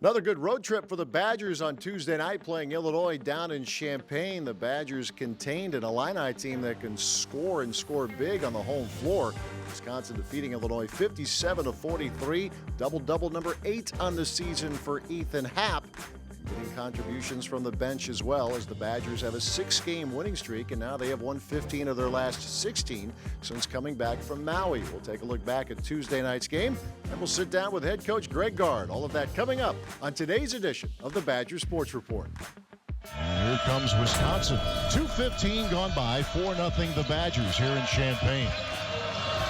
Another good road trip for the Badgers on Tuesday night, playing Illinois down in Champaign. The Badgers contained an Illini team that can score and score big on the home floor. Wisconsin defeating Illinois 57-43. Double-double number 8 on the season for Ethan Happ. Getting contributions from the bench as well, as the Badgers have a 6-game winning streak, and now they have won 15 of their last 16 since coming back from Maui. We'll take a look back at Tuesday night's game, and we'll sit down with head coach Greg Gard. All of that coming up on today's edition of the Badger Sports Report. And here comes Wisconsin. 2:15 gone by, 4-0 the Badgers here in Champaign.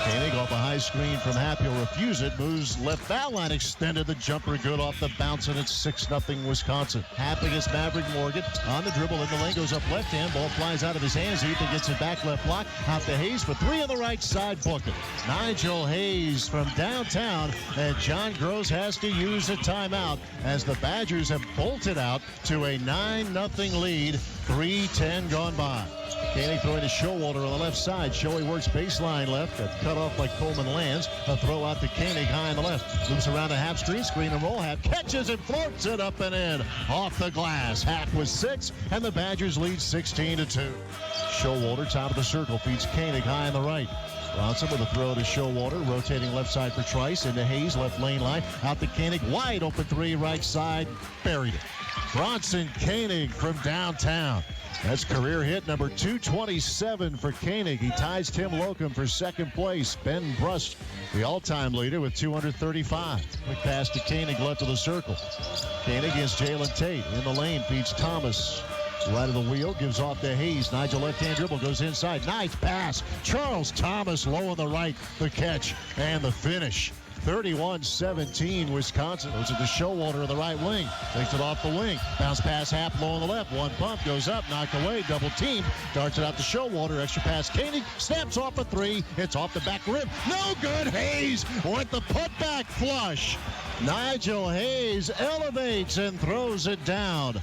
Koenig off a high screen from Happ. He'll refuse it. Moves left foul line. Extended the jumper. Good off the bounce, and it's 6-0 Wisconsin. Happ against Maverick Morgan. On the dribble in the lane. Goes up left hand. Ball flies out of his hands. Ethan gets it back left block. Out to Hayes for 3 on the right side. Book it. Nigel Hayes from downtown. And John Gross has to use a timeout as the Badgers have bolted out to a 9-0 lead. 3:10 gone by. Koenig throwing to Showalter on the left side. Shoei works baseline left. That's cut off by Coleman Lands. A throw out to Koenig high on the left. Moves around to Happ screen and roll. Happ catches and floats it up and in. Off the glass. Happ with 6, and the Badgers lead 16-2. Showalter, top of the circle, feeds Koenig high on the right. Bronson with a throw to Showalter, rotating left side for Trice, into Hayes, left lane line, out to Koenig, wide open 3, right side, buried it. Bronson Koenig from downtown. That's career hit number 227 for Koenig. He ties Tim Locum for second place. Ben Brust, the all-time leader, with 235. Quick pass to Koenig, left of the circle. Koenig against Jalen Tate. In the lane, feeds Thomas. Right of the wheel, gives off to Hayes. Nigel left-hand dribble, goes inside. Nice pass. Charles Thomas low on the right. The catch and the finish. 31-17 Wisconsin. Goes to the Showalter on the right wing. Takes it off the wing. Bounce pass Happ low on the left. One pump, goes up, knocked away, double team. Darts it out to Showalter. Extra pass Koenig. Snaps off a 3. It's off the back rim. No good. Hayes with the putback flush. Nigel Hayes elevates and throws it down.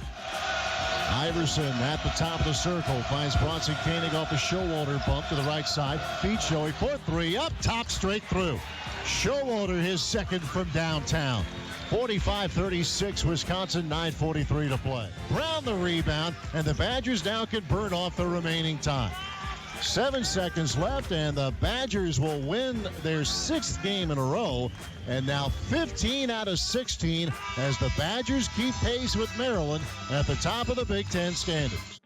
Iverson at the top of the circle finds Bronson Koenig off the Showalter bump to the right side. Feeds Shoei for 3 up top, straight through. Showalter his second from downtown. 45-36 Wisconsin, 9:43 to play. Brown the rebound, and the Badgers now can burn off the remaining time. 7 seconds left, and the Badgers will win their 6th game in a row, and now 15 out of 16 as the Badgers keep pace with Maryland at the top of the Big Ten standings.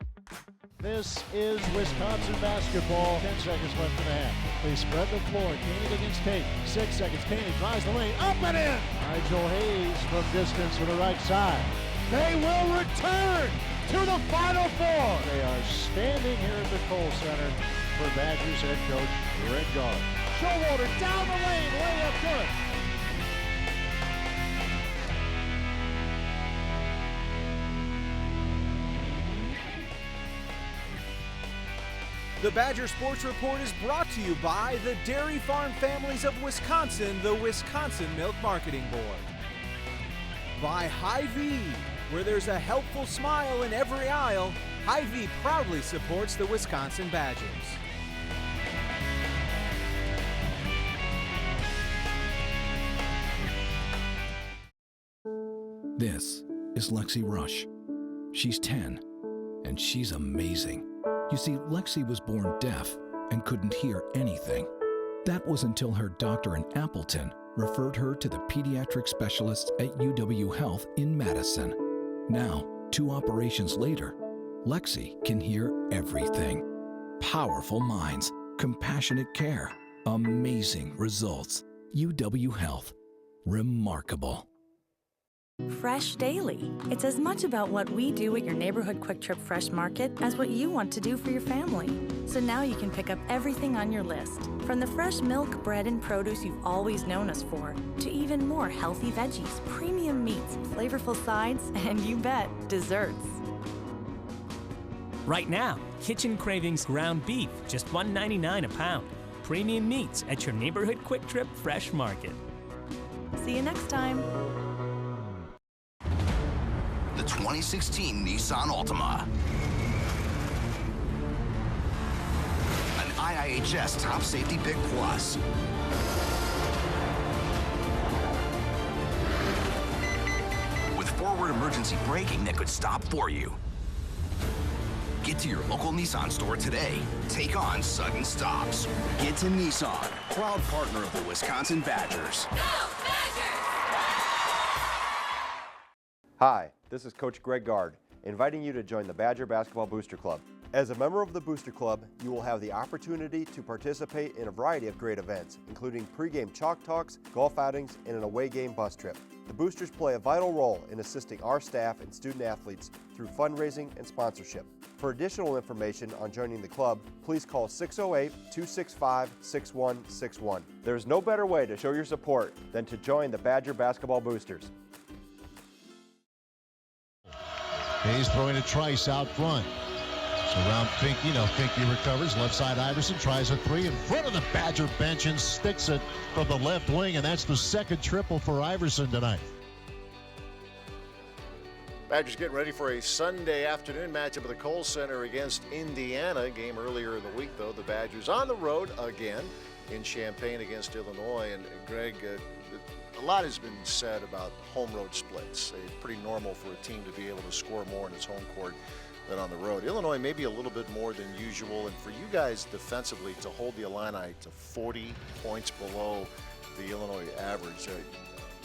This is Wisconsin basketball. 10 seconds left in the half. They spread the floor. Koenig against Tate. 6 seconds. Koenig drives the lane. Up and in. Nigel Hayes from distance to the right side. They will return to the Final Four. They are standing here at the Kohl Center for Badgers head coach Greg Gard. Showalter down the lane, layup good. The Badger Sports Report is brought to you by the Dairy Farm Families of Wisconsin, the Wisconsin Milk Marketing Board. By Hy-Vee, where there's a helpful smile in every aisle, Hy-Vee proudly supports the Wisconsin Badgers. This is Lexi Rush. She's 10, and she's amazing. You see, Lexi was born deaf and couldn't hear anything. That was until her doctor in Appleton referred her to the pediatric specialists at UW Health in Madison. Now, 2 operations later, Lexi can hear everything. Powerful minds, compassionate care, amazing results. UW Health. Remarkable. Fresh Daily. It's as much about what we do at your neighborhood Quick Trip Fresh Market as what you want to do for your family. So now you can pick up everything on your list, from the fresh milk, bread, and produce you've always known us for, to even more healthy veggies, premium meats, flavorful sides, and you bet, desserts. Right now, Kitchen Cravings ground beef, just $1.99 a pound. Premium meats at your neighborhood Quick Trip Fresh Market. See you next time. The 2016 Nissan Altima. An IIHS Top Safety Pick Plus. emergency braking that could stop for you. Get to your local Nissan store today. Take on sudden stops. Get to Nissan, proud partner of the Wisconsin Badgers. Hi, this is Coach Greg Gard, inviting you to join the Badger Basketball Booster Club. As a member of the Booster Club, you will have the opportunity to participate in a variety of great events, including pregame chalk talks, golf outings, and an away game bus trip. The Boosters play a vital role in assisting our staff and student athletes through fundraising and sponsorship. For additional information on joining the club, please call 608-265-6161. There's no better way to show your support than to join the Badger Basketball Boosters. Hayes throwing to Trice out front. Around Finke, Finke recovers. Left side Iverson tries a three in front of the Badger bench and sticks it from the left wing, and that's the second triple for Iverson tonight. Badgers getting ready for a Sunday afternoon matchup at the Kohl Center against Indiana. Game earlier in the week, though. The Badgers on the road again in Champaign against Illinois. And Greg, a lot has been said about home road splits. It's pretty normal for a team to be able to score more in its home court than on the road. Illinois maybe a little bit more than usual, and for you guys defensively to hold the Illini to 40 points below the Illinois average,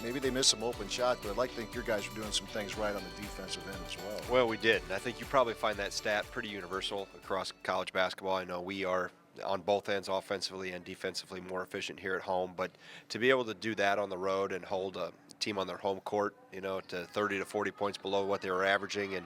maybe they missed some open shots, but I'd like to think your guys are doing some things right on the defensive end as well. Well, we did, and I think you probably find that stat pretty universal across college basketball. I know we are on both ends, offensively and defensively, more efficient here at home, but to be able to do that on the road and hold a team on their home court, to 30 to 40 points below what they were averaging,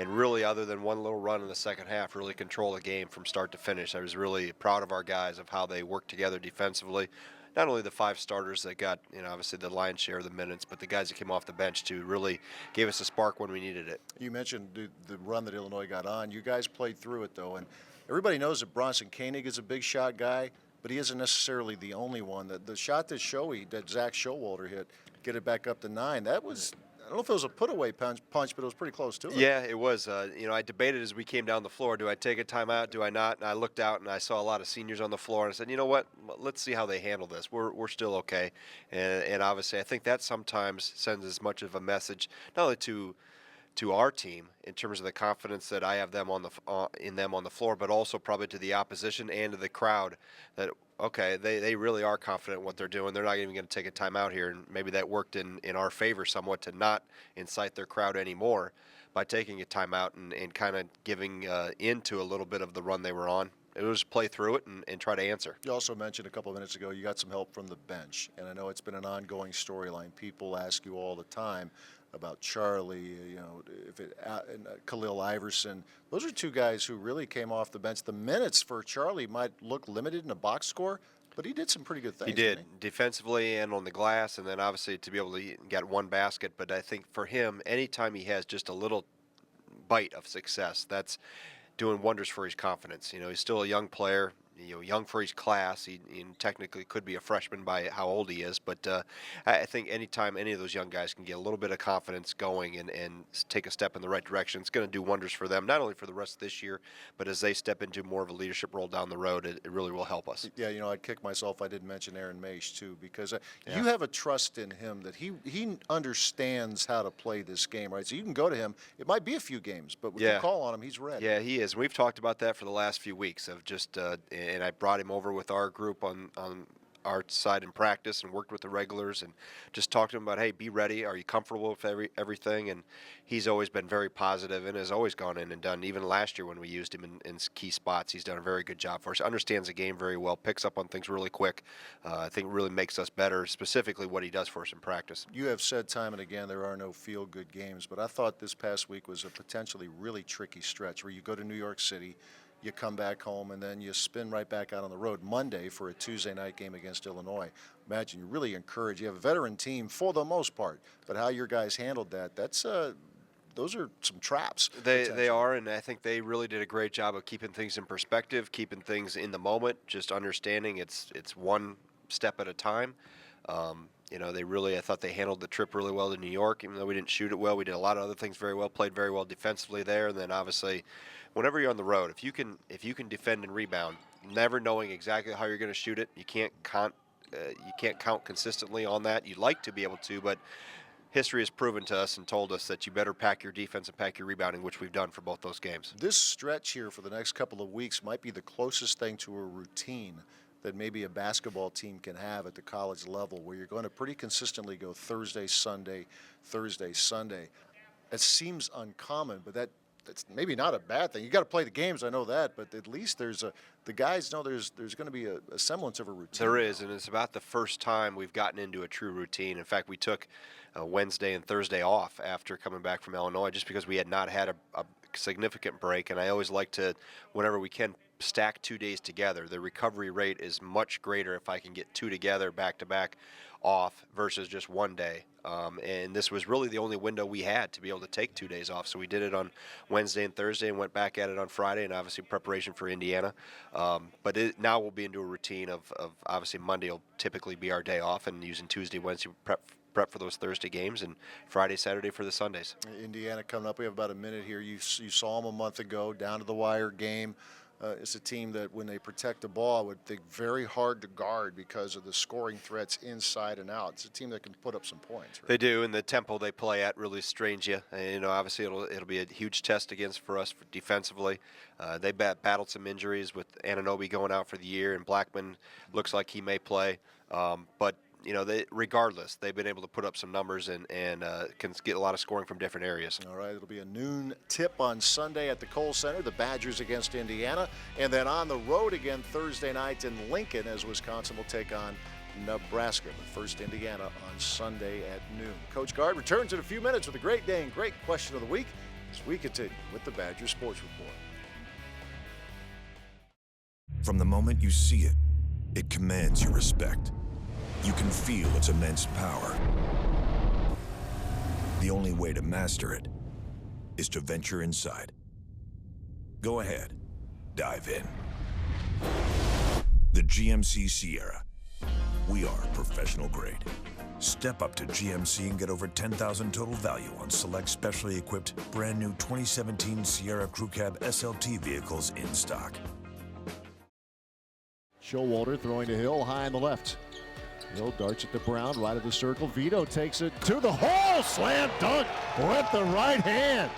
and really, other than one little run in the second half, really control the game from start to finish. I was really proud of our guys of how they worked together defensively. Not only the five starters that got, obviously the lion's share of the minutes, but the guys that came off the bench too really gave us a spark when we needed it. You mentioned the run that Illinois got on. You guys played through it, though, and everybody knows that Bronson Koenig is a big shot guy, but he isn't necessarily the only one. The shot that Zach Showalter hit, get it back up to 9, that was – I don't know if it was a put-away punch, but it was pretty close to it. Yeah, it was. I debated as we came down the floor, do I take a timeout, do I not? And I looked out and I saw a lot of seniors on the floor, and I said, you know what, let's see how they handle this. We're still okay. And obviously I think that sometimes sends as much of a message, not only to our team in terms of the confidence that I have them in them on the floor, but also probably to the opposition and to the crowd that, okay, they really are confident in what they're doing. They're not even going to take a timeout here, and maybe that worked in our favor somewhat to not incite their crowd anymore by taking a timeout and kind of giving into a little bit of the run they were on. It was play through it and try to answer. You also mentioned a couple of minutes ago you got some help from the bench, and I know it's been an ongoing storyline. People ask you all the time about Charlie, and Khalil Iverson. Those are two guys who really came off the bench. The minutes for Charlie might look limited in a box score, but he did some pretty good things. He did, defensively and on the glass, and then obviously to be able to get one basket. But I think for him, anytime he has just a little bite of success, that's doing wonders for his confidence. He's still a young player. Young for his class. He technically could be a freshman by how old he is, but I think anytime any of those young guys can get a little bit of confidence going and take a step in the right direction, it's going to do wonders for them, not only for the rest of this year, but as they step into more of a leadership role down the road, it really will help us. Yeah, I'd kick myself I didn't mention Aaron Maish, too, because you have a trust in him that he understands how to play this game, right? So you can go to him. It might be a few games, but when you call on him, he's ready. Yeah, he is. We've talked about that for the last few weeks of just and I brought him over with our group on our side in practice and worked with the regulars and just talked to him about, hey, be ready. Are you comfortable with everything? And he's always been very positive and has always gone in and done. Even last year when we used him in key spots, he's done a very good job for us. Understands the game very well, picks up on things really quick. I think really makes us better, specifically what he does for us in practice. You have said time and again there are no feel-good games, but I thought this past week was a potentially really tricky stretch where you go to New York City, you come back home, and then you spin right back out on the road Monday for a Tuesday night game against Illinois. Imagine you're really encouraged. You have a veteran team for the most part, but how your guys handled that, those are some traps. They are, and I think they really did a great job of keeping things in perspective, keeping things in the moment, just understanding it's one step at a time. I thought they handled the trip really well to New York, even though we didn't shoot it well. We did a lot of other things very well, played very well defensively there, and then obviously whenever you're on the road, if you can defend and rebound, never knowing exactly how you're going to shoot it, you can't count consistently on that. You'd like to be able to, but history has proven to us and told us that you better pack your defense and pack your rebounding, which we've done for both those games. This stretch here for the next couple of weeks might be the closest thing to a routine that maybe a basketball team can have at the college level, where you're going to pretty consistently go Thursday, Sunday, Thursday, Sunday. It seems uncommon, but that's maybe not a bad thing. You got to play the games, I know that, but at least the guys know there's going to be a semblance of a routine. There is, and it's about the first time we've gotten into a true routine. In fact, we took Wednesday and Thursday off after coming back from Illinois, just because we had not had a significant break. And I always like to, whenever we can, stack 2 days together. The recovery rate is much greater if I can get 2 together back-to-back off versus just 1 day. And this was really the only window we had to be able to take 2 days off. So we did it on Wednesday and Thursday and went back at it on Friday, and obviously preparation for Indiana. But now we'll be into a routine of obviously Monday will typically be our day off, and using Tuesday, Wednesday prep for those Thursday games, and Friday, Saturday for the Sundays. Indiana coming up. We have about a minute here. You saw them a month ago, down to the wire game. It's a team that, when they protect the ball, would think very hard to guard because of the scoring threats inside and out. It's a team that can put up some points. Right? They do, and the tempo they play at really strains you. And, obviously it'll be a huge test for us defensively. They battled some injuries with Anunoby going out for the year, and Blackman looks like he may play. But regardless, they've been able to put up some numbers and can get a lot of scoring from different areas. All right, it'll be a noon tip on Sunday at the Kohl Center, the Badgers against Indiana, and then on the road again Thursday night in Lincoln as Wisconsin will take on Nebraska. But first, Indiana on Sunday at noon. Coach Gard returns in a few minutes with a great day and great question of the week as we continue with the Badgers Sports Report. From the moment you see it, it commands your respect. You can feel its immense power. The only way to master it is to venture inside. Go ahead, dive in. The GMC Sierra. We are professional grade. Step up to GMC and get over $10,000 total value on select specially equipped, brand new 2017 Sierra Crew Cab SLT vehicles in stock. Showalter throwing to Hill, high on the left. Hill darts at the Brown, right of the circle. Vito takes it to the hole. Slam dunk with the right hand.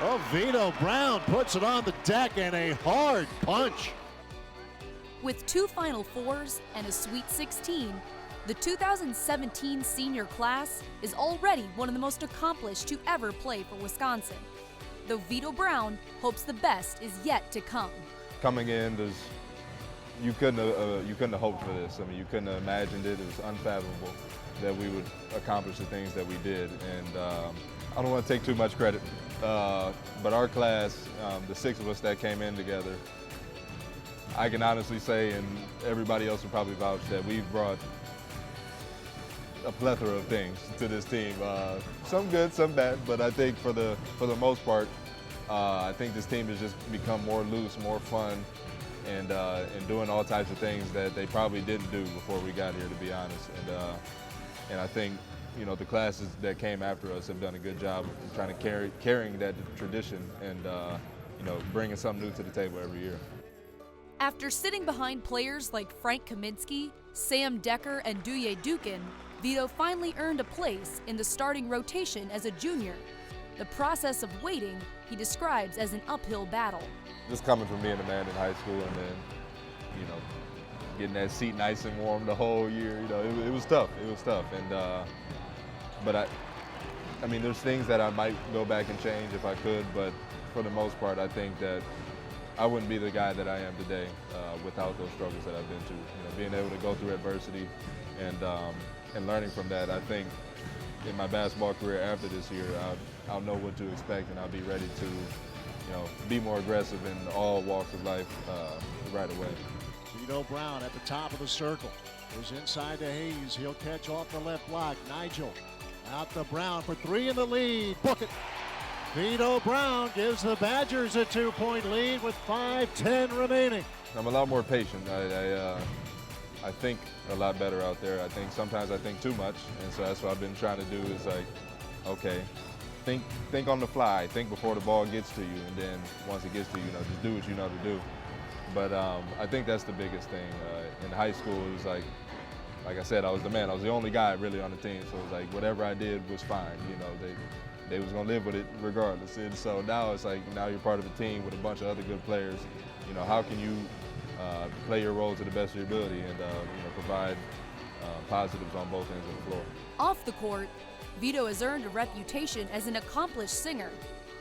Oh, Vito Brown puts it on the deck, and a hard punch. With 2 Final Fours and a Sweet 16, the 2017 senior class is already one of the most accomplished to ever play for Wisconsin. Though Vito Brown hopes the best is yet to come. Coming in, you couldn't have hoped for this. I mean, you couldn't have imagined it. It was unfathomable that we would accomplish the things that we did. And I don't want to take too much credit, but our class, the 6 of us that came in together, I can honestly say, and everybody else will probably vouch, that we've brought a plethora of things to this team. Some good, some bad, but I think for the most part, I think this team has just become more loose, more fun, and doing all types of things that they probably didn't do before we got here, to be honest. And I think, the classes that came after us have done a good job of trying to carrying that tradition and, bringing something new to the table every year. After sitting behind players like Frank Kaminsky, Sam Decker, and Duye Dukin, Vito finally earned a place in the starting rotation as a junior. The process of waiting he describes as an uphill battle. Just coming from being a man in high school and then, getting that seat nice and warm the whole year, it was tough. It was tough. And, but I mean, there's things that I might go back and change if I could, but for the most part, I think that I wouldn't be the guy that I am today without those struggles that I've been to. Being able to go through adversity and learning from that, I think in my basketball career after this year, I'll know what to expect and I'll be ready to, be more aggressive in all walks of life right away. Vito Brown at the top of the circle. Goes inside to Hayes. He'll catch off the left block. Nigel out to Brown for 3 in the lead. Book it. Vito Brown gives the Badgers a 2-point lead with 5:10 remaining. I'm a lot more patient. I think a lot better out there. I think sometimes I think too much, and so that's what I've been trying to do is okay, think on the fly, think before the ball gets to you, and then once it gets to you, just do what you know to do. But I think that's the biggest thing. In high school, it was like I said, I was the man. I was the only guy really on the team, so it was like whatever I did was fine. You know, they was gonna live with it regardless. And so now it's like, now you're part of a team with a bunch of other good players. You know, how can you play your role to the best of your ability and you know, provide positives on both ends of the floor. Off the court, Vito has earned a reputation as an accomplished singer,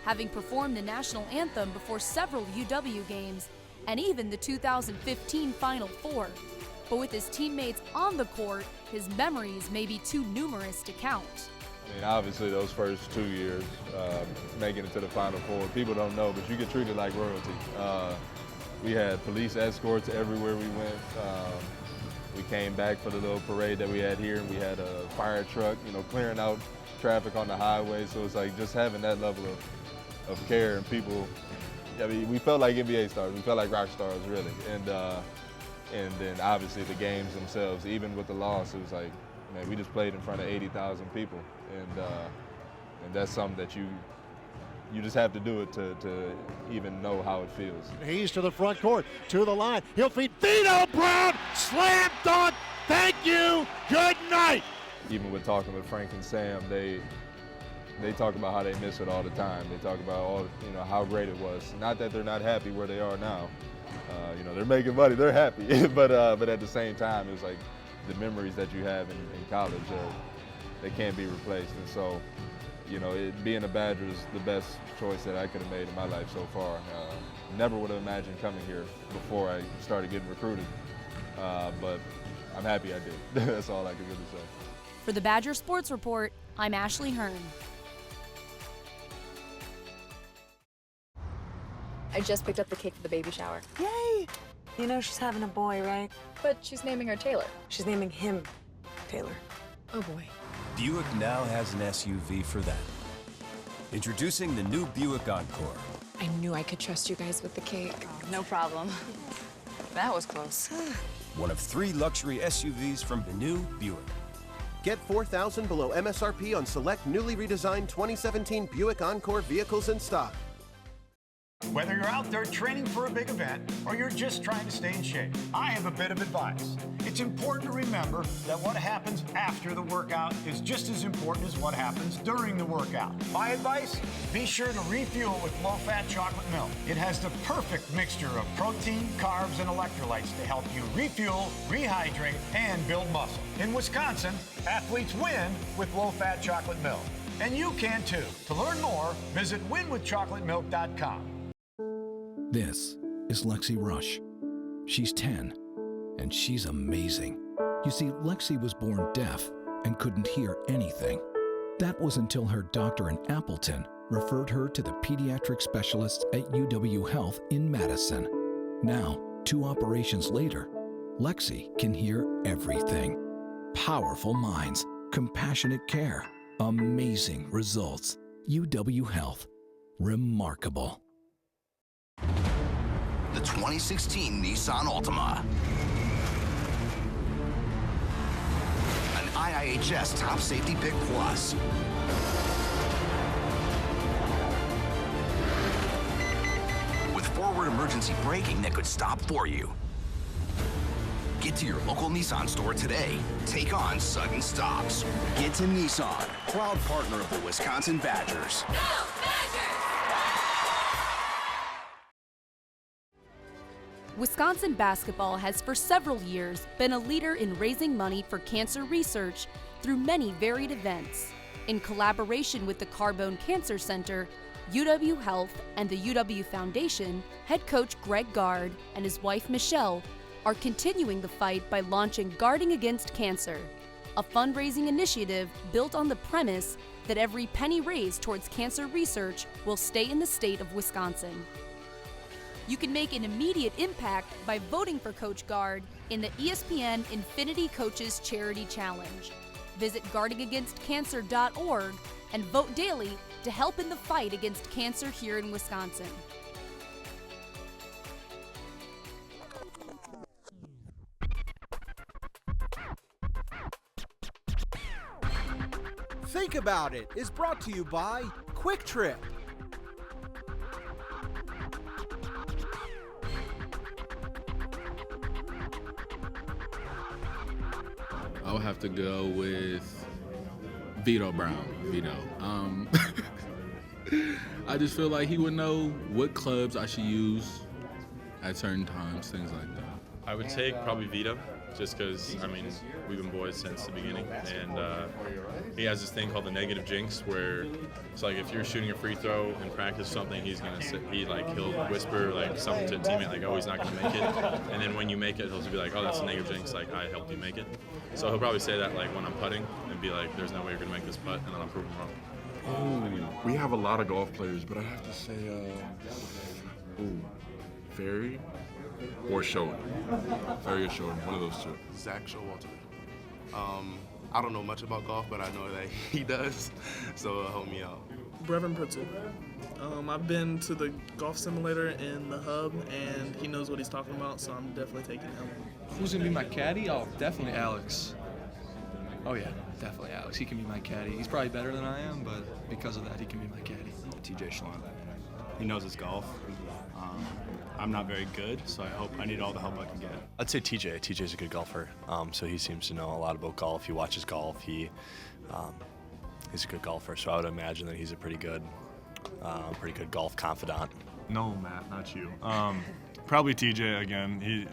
having performed the national anthem before several UW games and even the 2015 Final Four. But with his teammates on the court, his memories may be too numerous to count. I mean, obviously those first 2 years, making it to the Final Four, people don't know, but you get treated like royalty. We had police escorts everywhere we went. We came back for the little parade that we had here, and we had a fire truck, you know, clearing out traffic on the highway. So it's like just having that level of care, and people, I mean, we felt like NBA stars. We felt like rock stars, really. And then obviously the games themselves, even with the loss, it was like, man, we just played in front of 80,000 people. And that's something that you just have to do it to even know how it feels. He's to the front court, to the line. He'll feed Vito Brown, slam dunk, thank you, good night. Even with talking with Frank and Sam, they talk about how they miss it all the time. They talk about all, you know, how great it was. Not that they're not happy where they are now. You know, they're making money, they're happy. but at the same time, it's like the memories that you have in college, they can't be replaced. And so, you know, being a Badger is the best choice that I could have made in my life so far. Never would have imagined coming here before I started getting recruited, but I'm happy I did. That's all I can really say. For the Badger Sports Report, I'm Ashley Hearn. I just picked up the cake for the baby shower. Yay! You know she's having a boy, right? But she's naming her Taylor. She's naming him Taylor. Oh boy. Buick now has an SUV for that. Introducing the new Buick Encore. I knew I could trust you guys with the cake. Oh, no problem. That was close. One of 3 luxury SUVs from the new Buick. Get $4,000 below MSRP on select newly redesigned 2017 Buick Encore vehicles in stock. Whether you're out there training for a big event or you're just trying to stay in shape, I have a bit of advice. It's important to remember that what happens after the workout is just as important as what happens during the workout. My advice? Be sure to refuel with low-fat chocolate milk. It has the perfect mixture of protein, carbs, and electrolytes to help you refuel, rehydrate, and build muscle. In Wisconsin, athletes win with low-fat chocolate milk. And you can too. To learn more, visit winwithchocolatemilk.com. This is Lexi Rush. She's 10, and she's amazing. You see, Lexi was born deaf and couldn't hear anything. That was until her doctor in Appleton referred her to the pediatric specialists at UW Health in Madison. Now, 2 operations later, Lexi can hear everything. Powerful minds, compassionate care, amazing results. UW Health. Remarkable. The 2016 Nissan Altima. An IIHS Top Safety Pick Plus. With forward emergency braking that could stop for you. Get to your local Nissan store today. Take on sudden stops. Get to Nissan, proud partner of the Wisconsin Badgers. Go Badgers! Wisconsin basketball has for several years been a leader in raising money for cancer research through many varied events. In collaboration with the Carbone Cancer Center, UW Health, and the UW Foundation, head coach Greg Gard and his wife Michelle are continuing the fight by launching Guarding Against Cancer, a fundraising initiative built on the premise that every penny raised towards cancer research will stay in the state of Wisconsin. You can make an immediate impact by voting for Coach Gard in the ESPN Infinity Coaches Charity Challenge. Visit guardingagainstcancer.org and vote daily to help in the fight against cancer here in Wisconsin. Think About It is brought to you by Quick Trip. I would have to go with Vito Brown. Vito. I just feel like he would know what clubs I should use at certain times, things like that. I would take probably Vito, just because, I mean, we've been boys since the beginning, and he has this thing called the negative jinx, where it's like if you're shooting a free throw in practice or something, he'll whisper like something to a teammate like, oh, he's not going to make it, and then when you make it, he'll just be like, oh, that's a negative jinx, like I helped you make it. So he'll probably say that like when I'm putting and be like, there's no way you're going to make this putt, and then I'll prove him wrong. Oh, we have a lot of golf players, but I have to say, Ferry or Showman. Ferry or Showman, one of those two. Zach Showalter. I don't know much about golf, but I know that he does, so it'll help me out. Brevin Pritzel. I've been to the golf simulator in the hub, and he knows what he's talking about, so I'm definitely taking him. Who's going to be my caddy? Oh, definitely Alex. Oh, yeah, definitely Alex. He can be my caddy. He's probably better than I am, but because of that, he can be my caddy. TJ Schlon. He knows his golf. I'm not very good, so I need all the help I can get. I'd say TJ. TJ's a good golfer, so he seems to know a lot about golf. He watches golf. He's a good golfer, so I would imagine that he's a pretty good golf confidant. No, Matt, not you. Probably TJ again.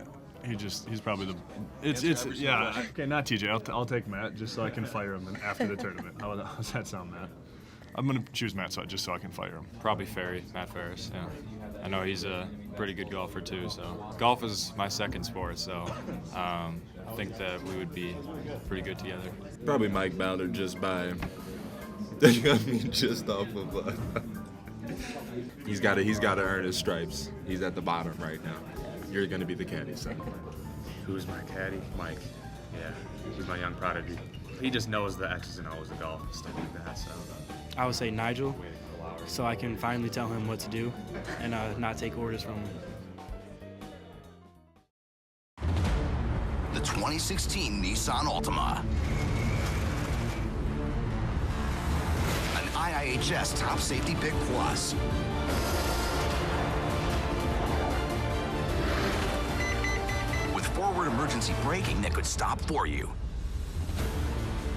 He's probably yeah. Okay, not TJ. I'll take Matt just so I can fire him after the tournament. How does that sound, Matt? I'm gonna choose Matt just so I can fire him. Probably Matt Ferris. Yeah, I know he's a pretty good golfer too. So golf is my second sport. So I think that we would be pretty good together. Probably Mike Bowder just by. Just off of. He's got to earn his stripes. He's at the bottom right now. You're gonna be the caddy, so. Who's my caddy? Mike. Yeah, he's my young prodigy. He just knows the X's and O's of golf and stuff like that. So. I would say Nigel, so I can finally tell him what to do and not take orders from him. The 2016 Nissan Altima. An IIHS Top Safety Pick Plus. With forward emergency braking that could stop for you.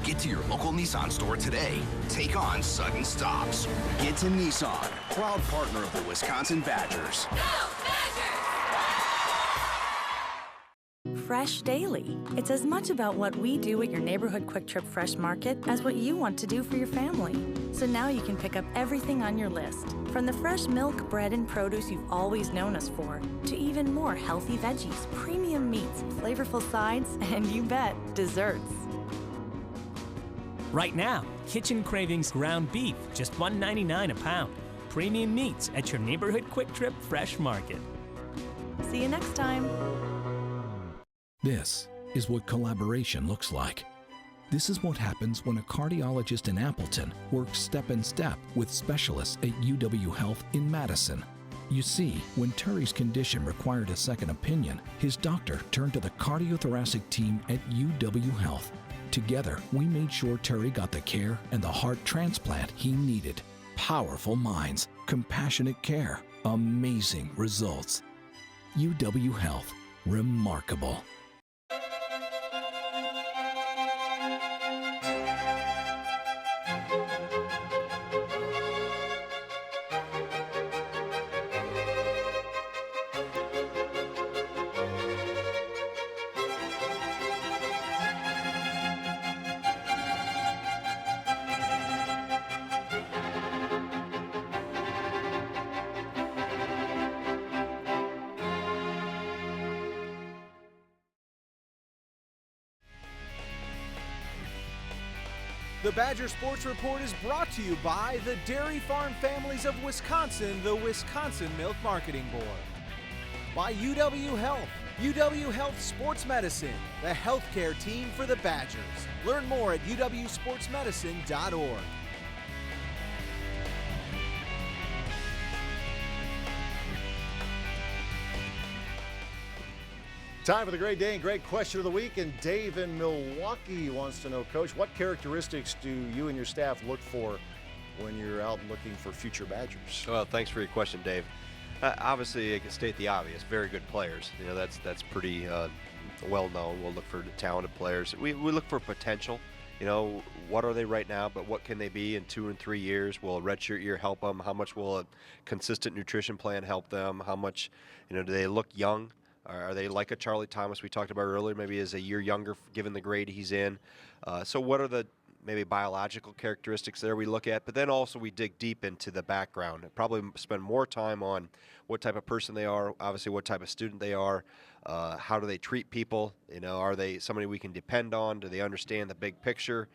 Get to your local Nissan store today. Take on sudden stops. Get to Nissan, proud partner of the Wisconsin Badgers. Fresh daily. It's as much about what we do at your neighborhood Quick Trip Fresh Market as what you want to do for your family. So now you can pick up everything on your list. From the fresh milk, bread, and produce you've always known us for, to even more healthy veggies, premium meats, flavorful sides, and you bet, desserts. Right now, Kitchen Cravings ground beef, just $1.99 a pound. Premium meats at your neighborhood Quick Trip Fresh Market. See you next time. This is what collaboration looks like. This is what happens when a cardiologist in Appleton works step in step with specialists at UW Health in Madison. You see, when Terry's condition required a second opinion, his doctor turned to the cardiothoracic team at UW Health. Together, we made sure Terry got the care and the heart transplant he needed. Powerful minds, compassionate care, amazing results. UW Health, remarkable. The Badger Sports Report is brought to you by the Dairy Farm Families of Wisconsin, the Wisconsin Milk Marketing Board. By UW Health, UW Health Sports Medicine, the healthcare team for the Badgers. Learn more at uwsportsmedicine.org. Time for the great day and great question of the week. And Dave in Milwaukee wants to know, Coach, what characteristics do you and your staff look for when you're out looking for future Badgers? Well, thanks for your question, Dave. Obviously, I can state the obvious. Very good players. You know, that's pretty well-known. We'll look for talented players. We look for potential. You know, what are they right now, but what can they be in 2 and 3 years? Will a redshirt year help them? How much will a consistent nutrition plan help them? How much, you know, do they look young? Are they like a Charlie Thomas we talked about earlier, maybe is a year younger given the grade he's in? So what are the maybe biological characteristics there we look at? But then also we dig deep into the background. Probably spend more time on what type of person they are, obviously what type of student they are, how do they treat people? You know, are they somebody we can depend on? Do they understand the big picture?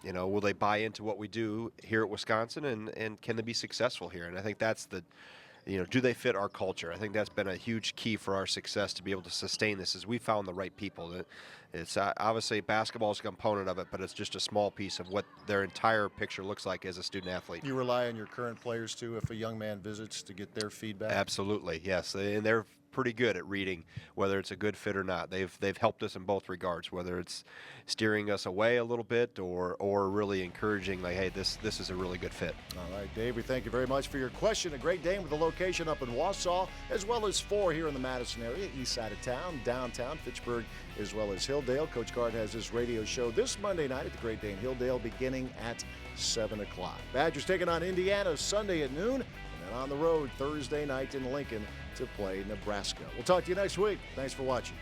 You know, will they buy into what we do here at Wisconsin, and can they be successful here? And I think that's the, you know, do they fit our culture? I think that's been a huge key for our success to be able to sustain this, is we found the right people. It's obviously basketball is a component of it, but it's just a small piece of what their entire picture looks like as a student athlete. You rely on your current players too, if a young man visits, to get their feedback? Absolutely, yes. And they're pretty good at reading whether it's a good fit or not. They've helped us in both regards, whether it's steering us away a little bit or really encouraging, like, hey, this is a really good fit. All right, Dave, we thank you very much for your question. A great game with a location up in Wausau, as well as 4 here in the Madison area, east side of town, downtown, Fitchburg, as well as Hilldale. Coach Gard has his radio show this Monday night at the Great Dane Hilldale beginning at 7 o'clock. Badgers taking on Indiana Sunday at noon, and then on the road Thursday night in Lincoln to play Nebraska. We'll talk to you next week. Thanks for watching.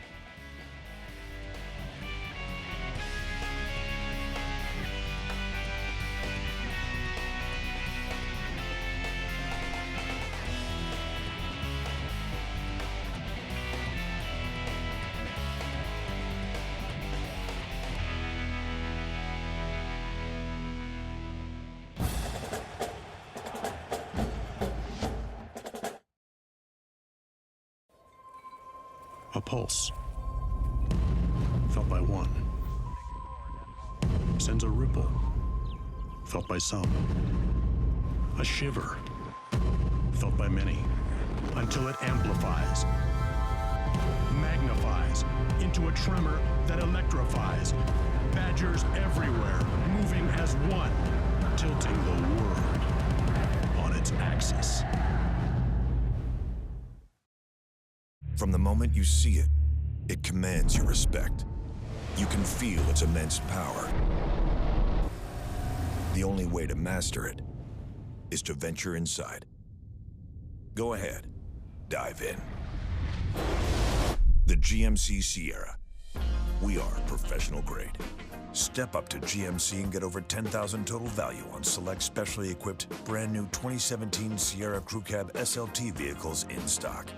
A pulse, felt by one, sends a ripple, felt by some. A shiver, felt by many, until it amplifies, magnifies into a tremor that electrifies. Badgers everywhere, moving as one, tilting the world on its axis. From the moment you see it, it commands your respect. You can feel its immense power. The only way to master it is to venture inside. Go ahead, dive in. The GMC Sierra. We are professional grade. Step up to GMC and get over $10,000 total value on select specially equipped, brand new 2017 Sierra Crew Cab SLT vehicles in stock.